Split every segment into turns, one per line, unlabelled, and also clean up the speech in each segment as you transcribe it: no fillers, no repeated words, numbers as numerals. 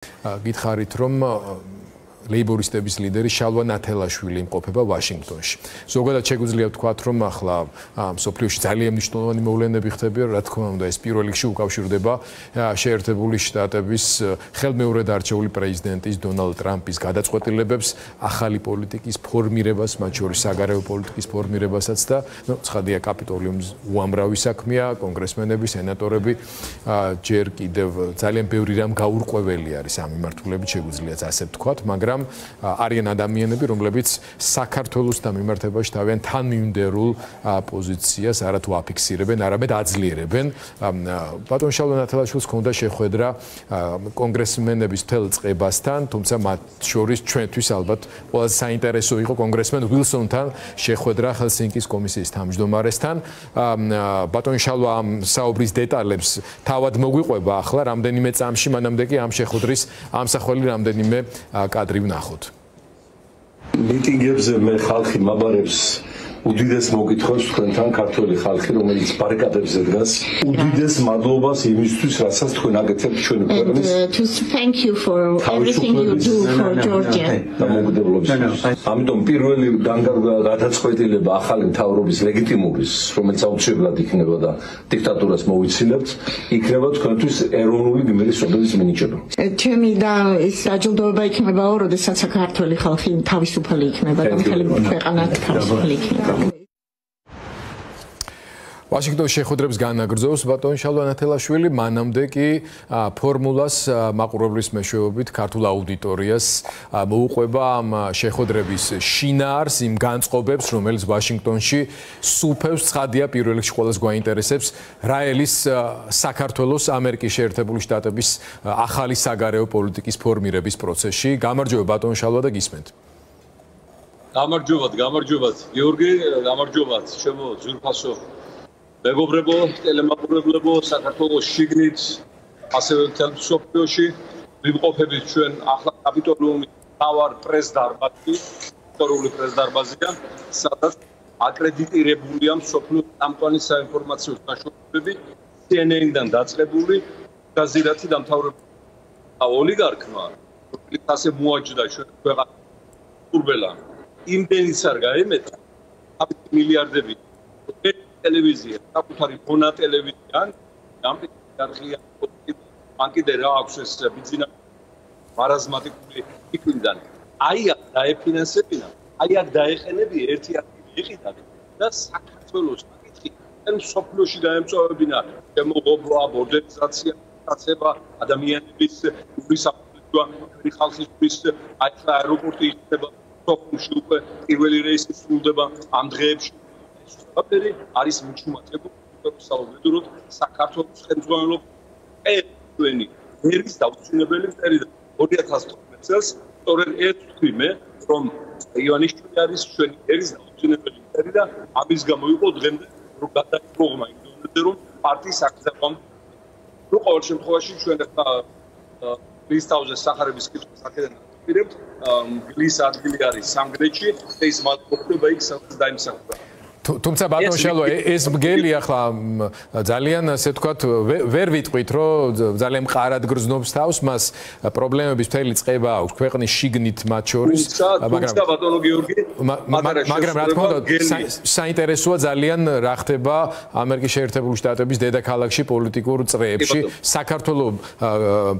გითხარით რომ ლეიბორისტების ლიდერი შალვა ნათელაშვილი იმყოფება ვაშინგტონში. ზოგადად შეგვიძლია ვთქვათ, რომ ახლა მსოფლიოში ძალიან მნიშვნელოვანი მოვლენები ხდებიან, რა თქმა უნდა, ეს პირველ რიგში უკავშირდება შეერთებული შტატების ხელმეორედ არჩეული პრეზიდენტის დონალდ ტრამპის გადაწყვეტილებებს, ახალი პოლიტიკის ფორმირებას, მათ შორის საგარეო პოლიტიკის ფორმირებასაც და ცხადია კაპიტოლიუმის უამრავი საქმეა, კონგრესმენები, სენატორები ჯერ კიდევ ძალიან ბევრი რამ გაურკვეველი არის ამ მიმართულებით, შეგვიძლიათ ასე ვთქვათ, მაგრამ არიან ადამიანები, რომლებიც საქართველოსთან მიმართებაში თავიანთ თანმიმდევრულ პოზიციას არათუ აფიქსირებენ, არამედ აძლიერებენ. ბატონ შალვა ნათელაშვილს ჰქონდა შეხვედრა კონგრესმენების მთელ წყებასთან, თუმცა მათ შორის ჩვენთვის ალბათ ყველაზე საინტერესო იყო კონგრესმენ ვილსონთან შეხვედრა ჰელსინკის კომისიის თავმჯდომარესთან. ბატონ შალვა ამ საუბრის დეტალებს თავად მოგვიყვება ახლა რამდენიმე წამში, მანამდე კი ამ შეხვედრის ამსახველი რამდენიმე კადრი ვნახოთ.
მიტინგებზე მე ხალხი მაბარებს უდიდეს მოგითხოვს თქვენთან ქართველი ხალხი, რომელიც ბარიკადებზე დგას. უდიდეს მადლობას იმისთვის, რასაც თქვენ აკეთებთ ჩვენი ქვეყნის.
To thank you for everything you do for Georgia.
ამიტომ პირველი გადაწყვეტილება ახალი მთავრობის ლეგიტიმურის, რომელიც აუცილებლად იქნება და დიქტატურას მოვიცილებთ, იქნება თქვენთვის ეროვნული გმირის მინიჭება.
ჩემი და ეს აჯილდოება იქნება, როდესაც საქართველოს ხალხი თავისუფალი იქნება და მთელი ქვეყანა თავისუფალი იქნება.
ვაშინგტონის შეხვედრებს განაგრძობს ბატონ შალვა ნათელაშვილი, მანამდე კი ფორმულას მაყურებლის მეშვეობით ქართულ აუდიტორიას მოუყვება ამ შეხვედრების შინაარს, იმ განწყობებს, რომელიც ვაშინგტონში სუფევს, ცხადია პირველ რიგში ყველას გვაინტერესებს, რა ელის საქართველოს ამერიკის შეერთებული შტატების ახალი საგარეო პოლიტიკის ფორმირების პროცესში. გამარჯობა ბატონ შალვა და გისმენთ.
გამარჯობათ გიორგი, გამარჯობათ ჩემო ძვირფასო მეგობრებო, ტელემაყურებლებო, საქართველოს შიგნით, ასევე მთელ მსოფლიოში ვიმყოფებით ჩვენ ახლა კაპიტოლიუმის მთავარ პრესდარბაზში, ისტორიული პრესდარბაზია, სადაც აკრედიტირებულია მსოფლიოს წამყვანი საინფორმაციო საშუალებები, CNN-დან დაწყებული გაზირათი დამთავრებული ოლიგარქმა, რომელიც ასე მოაჯდა ჩვენ ქვეყანას ურბელა. იმდენიც არ გაემეთა, მილიარდები ტელევიზია, საკუთარი ფონა ტელევიზია, ამპლიტუდარხია, მან კიდე რა აქვს ეს ბიზნესი მარაზმატიკული ფიქრიდან. აი აქ დაეფინანსებინა, აი აქ დაეყენები ერთი ადგილი იყიდა და საქართველოს საკითხი სოფლიოში დაემწვევებინა შემოღობვა, მოდერნიზაცია, დაცება, ადამიანების უსაფრთხოება, ხალხისთვის აი აეროპორტი იქნება სოფლში უკვე პირველი რეისი სრულდება ამ დღეებში. აფერი არის მუჩუმატებული საუბედუროთ საქართველოს ხელმძღვანელობა ერთვენი ერის დაუჩინებელი პერიოდი 2012 წელს სწორედ ეს თქვი მე რომ ივანიშვილი არის ჩვენი ერის დაუჩინებელი პერიოდი და ამის გამო იყო დღემდე რომ გადაიყვომა იმდენად რომ პარტიის აქტივობამ რო ყოველ შემთხვევაში ჩვენ ახლა ლისტავზე სახარების კითხვის აქედან ვაპირებთ გლის ადგილი არის სამგრეთში და ის მალყოფება იქ სადაც დაიმსახურა.
თუმცა ბატონ შალვა ეს მგელი ახლა ძალიან ასე ვთქვათ ვერ ვიტყვით რომ ძალიან მყარად გრძნობს თავს მას პრობლემების მთელი წყება აქვს ქვეყნის შიგნით მათ შორის
მაგრამ ბატონო გიორგი
მაგრამ რა თქმა უნდა საინტერესოა ძალიან რა ხდება ამერიკის შეერთებული შტატების დედაქალაქში პოლიტიკურ წრეებში საქართველოს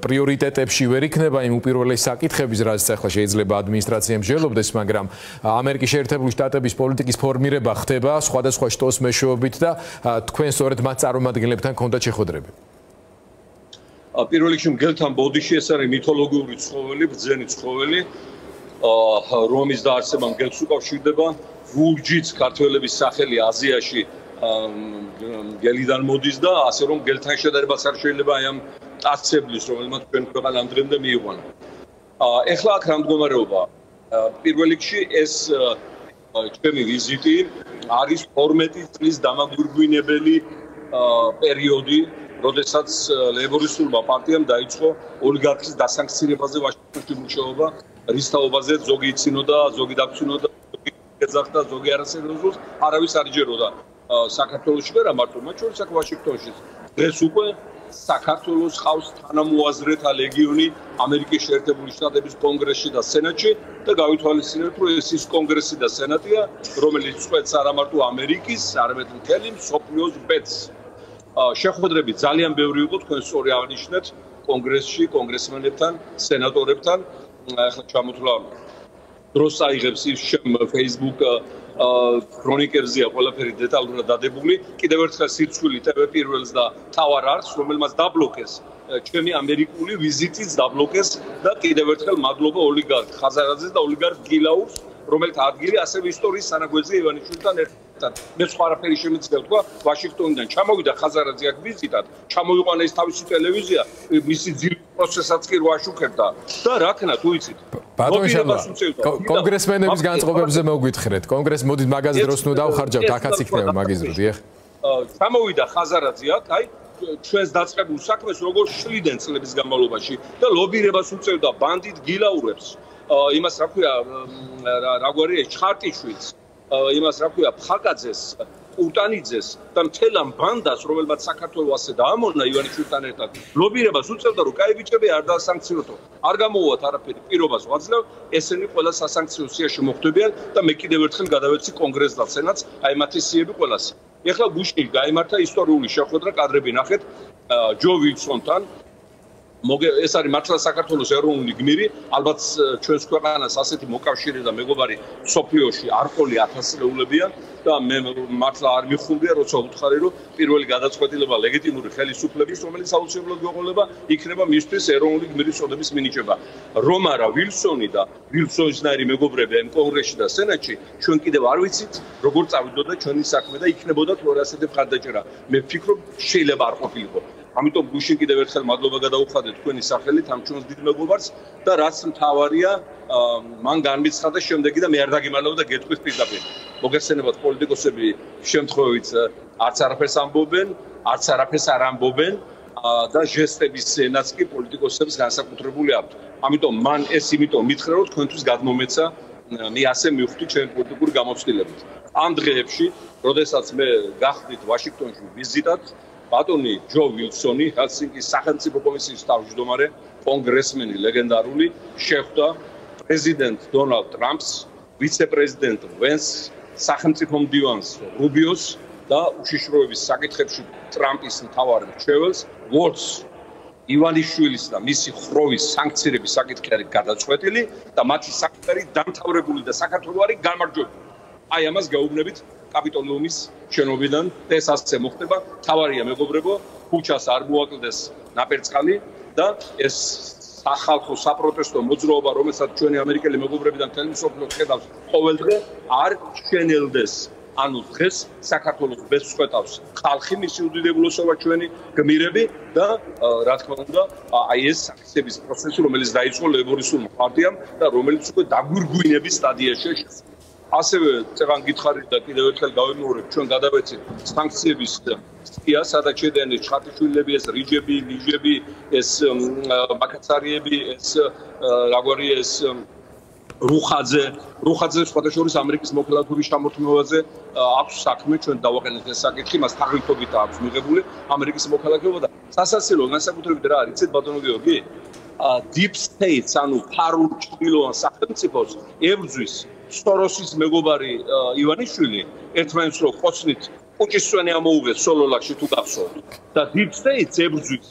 პრიორიტეტებში ვერ იქნება იმ უპირველეს საკითხების რაც ახლა შეიძლება ადმინისტრაციამ შეელობდეს მაგრამ ამერიკის შეერთებული შტატების პოლიტიკის ფორმირება ხდება სხვადასხვა შტოს მეშვეობით და თქვენ სწორედ მათ წარმომადგენლებთან გქონდათ შეხვედრები.
პირველ რიგში მგელთან ბოდიში ეს არის მითოლოგიური ცხოველი, ბრძენი ცხოველი, რომის დაარსება მგელს უკავშირდება. ვულჯიც ქართველების სახელი აზიაში მგელიდან მოდის და ასე რომ მგელთან შედარებაც არ შეიძლება აი ამ ტაცებლის, რომელმაც ჩვენ ქვეყანამ დღემდე მიიყვანა. ეხლა აქ რა მდგომარეობა? პირველ რიგში ეს ჩემი ვიზიტი არის 12 წლის დამაგვირგვინებელი პერიოდი, როდესაც ლეიბორისტულმა პარტიამ დაიწყო ოლიგარქის დასანქცირებაზე ვაშინგტონში მუშაობა, რის თაობაზე ზოგი იცინოდა, ზოგი დაგცინოდა, ზოგი ეძახდა, ზოგი არასერიოზულს, არავის არ ჯეროდა საქართველოში და რა მარტო მათ შორის აქ ვაშინგტონში. დღეს უკვე საქართველოს ყავს თანამოაზრეთა ლეგიონი ამერიკის შეერთებული შტატების კონგრესში და სენატში და გავითვალისწინებთ, რომ ეს ის კონგრესი და სენატია, რომელიც წვეთს არა მარტო ამერიკის, არამედ მთელი მსოფლიოს ბედს. შეხვედრები ძალიან ბევრი იყო, თქვენ სწორი აღნიშნეთ, კონგრესში, კონგრესმენებთან, სენატორებთან, ახლა ჩამოთვლა დროს აიღებს ის Facebook ქრონიკებზეა ყველაფერი დეტალურად დადებული. კიდევ ერთხელ სირცხვილი TV პირველს და თავარ არს, რომელმაც დაბლოკეს ჩემი ამერიკული ვიზიტიც დაბლოკეს და კიდევ ერთხელ მადლობა ოლიგარქ ხაზარაძეს და ოლიგარქ გილაურს, რომელთა ადგილი ასევე ისტორიის სანაგვეძე ივანიშვილთან ერთად. მე სხვა არაფერი შემიძლია ვთქვა, ვაშინგტონიდან ჩამოვიდა ხაზარაძე აქ ვიზიტად, ჩამოიყვანა ის თავისი ტელევიზია, მისი ძილის პროცესაც კი რვაშუქებდა და რა ქნა თუ იცით.
ბატონ შალვა, კონგრესმენების განწყობებზე მოგვითხრეთ. კონგრესს მოდით მაგაზე დროს ნუ დავხარჯავთ, აქაც იქნება მაგის დრო, დიახ.
ჩამოვიდა ხაზარაძე აქ, აი ჩვენს დაწყებულ საქმეს როგორ შლიდნენ წლების განმავლობაში და ლობირებას უწევდა ბანდიტ გილაურებს. იმას რა ქვია, რა გვარია ჩხარტიშვილს, იმას რა ქვია, ფხაკაძეს, ურტანიძეს და მთელ ამ ბანდას, რომელმაც საქართველოს ასე დაამორნა ივანიშვილთან ერთად, ლობირებას უწევდა, რომ კაი ბიჭები არ დასანქციოთო. არ გამოვათ არაფერი, პირობას ვაძლევ, ესენი ყველა სასანქციო სიაში მოხვდებიან და მე კიდევ ერთხელ გადავეცი კონგრესს და სენატს, აი მათი სიები ყველას. ეხლა გუშინ გაიმართა ისტორიული შეხვედრა, კადრები ნახეთ, ჯო ვილსონთან. ეს არის მართლა საქართველოს ეროვნული გმირი, ალბათ ჩვენს ქვეყანას ასეთი მოკავშირე და მეგობარი სოფლიოში არყოლი ათასწლეულებიან და მე მართლა არ მიხუმრია, როცა ვუთხარი, რომ პირველი გადაწყვეტილება ლეგიტიმური ხელისუფლების, რომელიც აუცილებლად გვეყოლება, იქნება მისთვის ეროვნული გმირის წოდების მინიჭება. რომარა ვილსონი და ვილსონისნაირი მეგობრები ამ კონგრესში და სენატში, ჩვენ კიდევ არ ვიცით, როგორ წავიდოდა ჩვენი საქმე და იქნებოდა თუ არა ასეთი მხარდაჭერა. მე ვფიქრობ, შეიძლება არ ყოფილიყო. ამიტომ გუშინ კიდევ ერთხელ მადლობა გადაუხადეთ თქვენი სახელით ამ ჩვენს დიდ მეგობარს და რაც მთავარია, მან განმიცხადა შემდეგი და მე არ დაგიმალავ და გეტყვის პირდაპირ. მოგესწრებათ პოლიტიკოსები შემთხვევით არც არაფერს ამბობენ, არც არაფერს არ ამბობენ და ჟესტების ენაც კი პოლიტიკოსებს განსაკუთრებული აქვთ. ამიტომ მან ეს იმიტომ მითხრა, რომ თქვენთვის გადმომეცა, მე ასე მივხვდი ჩემი პოლიტიკური გამოცდილებით. ამ დღეებში, როდესაც მე გახდით ვაშინგტონში ვიზიტად, ბატონი ჯო ვილსონი, ჰელსინკის სახელმწიფო კომისიის თავმჯდომარე, კონგრესმენი ლეგენდარული, შეხვდა პრეზიდენტ დონალდ ტრამპს, ვიცე-პრეზიდენტ ვენსს, სახელმწიფო მდივანს რუბიოს და უშიშროების საკითხებში ტრამპის მთავარ მრჩეველს, ვორდს ივანიშვილის და მისი ხროვის სანქციების საკითხი არის გადაწყვეტილი და მათი საკითხი არის დამთავრებული და საქართველოს არის გამარჯვებული. აი ამას გაუბნებით კაპიტოლიუმის შენობიდან და ეს ასე მოხდება. თავარია მეგობრებო, ქუჩას არ მოაკლდეს ნაპერწკალი და ეს სახალხო საპროტესტო მოძრაობა, რომელსაც ჩვენი ამერიკელი მეგობრები და მთელი მსოფლიო ხედავს ყოველდღე, არ შენელდეს. ანუ დღეს საქართველოს ბედს წვეთავს ხალხი, მისი უდიდებულესობა ჩვენი გმირები და რა თქმა უნდა, აი ეს სანქციების პროცესი, რომელიც დაიწყო ლეიბორისტულ პარტიამ და რომელიც უკვე დაგვირგვინების სტადიაშია შესული. ასევე წეგან გითხარით და კიდევ ერთხელ გავიმეორებ, ჩვენ გადავეცით სანქციების სტია, სადაც შედიან ეს ჩხარტიშვილები, ეს რიჯები, ლიჟები, ეს მაკაცარიები, ეს რაგვარია ეს რუხაძე სხვათა შორის ამერიკის მოქალაქეობის ჩამორთმევაზე აქვს საქმე, ჩვენ დავაყენეთ ეს საკითხი, მას თაღლითობით აქვს მიღებული ამერიკის მოქალაქეობა და სასაცილო განსაკუთრებით რა არის, იცით ბატონო გიორგი? Deep States, ანუ ფარულ ჭრილოვან სახელმწიფოს ებრძვის სოროსის მეგობარი ივანიშვილი, ერთმანეთს რო ხოცნით კუჭისვენი ამოუღეს სოლოლაკში თუ გახსოვთ და Deep States ებრძვის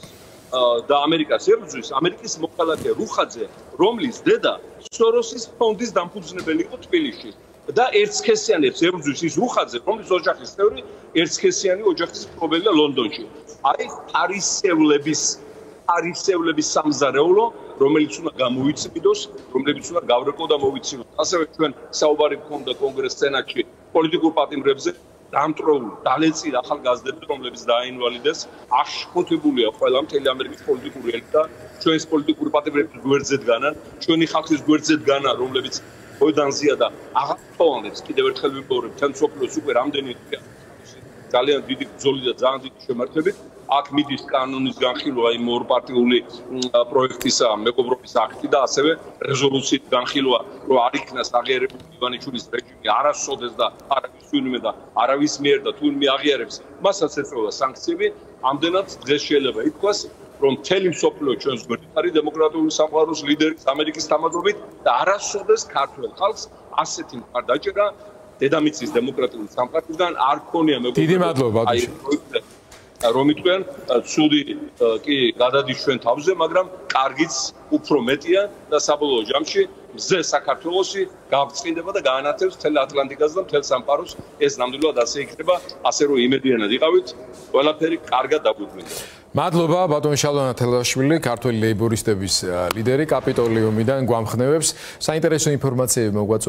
და ამერიკას ებრძვის ამერიკის მოქალაქე რუხაძე, რომლის დედა სოროსის ფონდის დამფუძნებელი იყო თბილისში და ერთსქესიანებს ებრძვის ის რუხაძე, რომლის ოჯახის წევრი ერთსქესიანი ოჯახის მფლობელია ლონდონში. აი არისევლების სამზარეულო, რომელიც უნდა გამოიწვიდოს, რომლებიც უნდა გავრეკო და მოვიცინოთ. ასევე ჩვენ საუბარი გქონდა კონგრესს სენატში პოლიტიკურ პატიმრებზე, დამტროულ დალეწილ ახალგაზრდებს, რომლებიც დააინვალიდეს, აღშფოთებულია ყველა მთელი ამერიკის პოლიტიკური ელიტა, ჩვენს პოლიტიკური პატიმრების გვერდზე დგანან, ჩვენი ხალხის გვერდზე დგანან, რომლებიც მოედანზეა და აღარ თხოვანებს, კიდევ ერთხელ ვიმეორებ, თან სოფლიოს უკვე რამდენი ძალიან დიდი ბრძოლი და ძალიან დიდი შემართებით. აქ მიდის კანონის განხილვა იმ ორპარტიული პროექტის მეგობრობის აქტი და ასევე რეზოლუციის განხილვა, რომ არ იქნას აღიარებული ივანიშვილის რეჟიმი არასოდეს და არავის ვინმე და არავის მიერ და თუნმე აღიარებს, მასაც ეწევა სანქციები. ამდენად დღეს შეიძლება ითქვას, რომ მთელი მსოფლიო ჩვენს გვერდით არის დემოკრატიული სამყაროს ლიდერის ამერიკის თამადობით და არასოდეს ქართველ ხალხს ასეთი მხარდაჭერა დედამიწის დემოკრატიული სამყაროსგან არ ქონია მეგობრებო.
დიდი მადლობა.
რომ იტყვიან ცუდი კი გადადის ჩვენ თავზე, მაგრამ კარგიც უფრო მეტია და საბოლოო ჯამში მზე საქართველოსი გავწყინდება და გაანათებს მთელ ატლანტიკას და მთელ სამყაროს. ეს ნამდვილად ასე იქნება, ასე რომ იმედიანად იყავით, ყველაფერი კარგად დაგვიგვინდა.
მადლობა ბატონ შალვა ნათელაშვილი, ქართველი ლეიბორისტების ლიდერი კაპიტოლიუმიდან გვამხნევებს. საინტერესო ინფორმაციები მოგვაწოდეთ.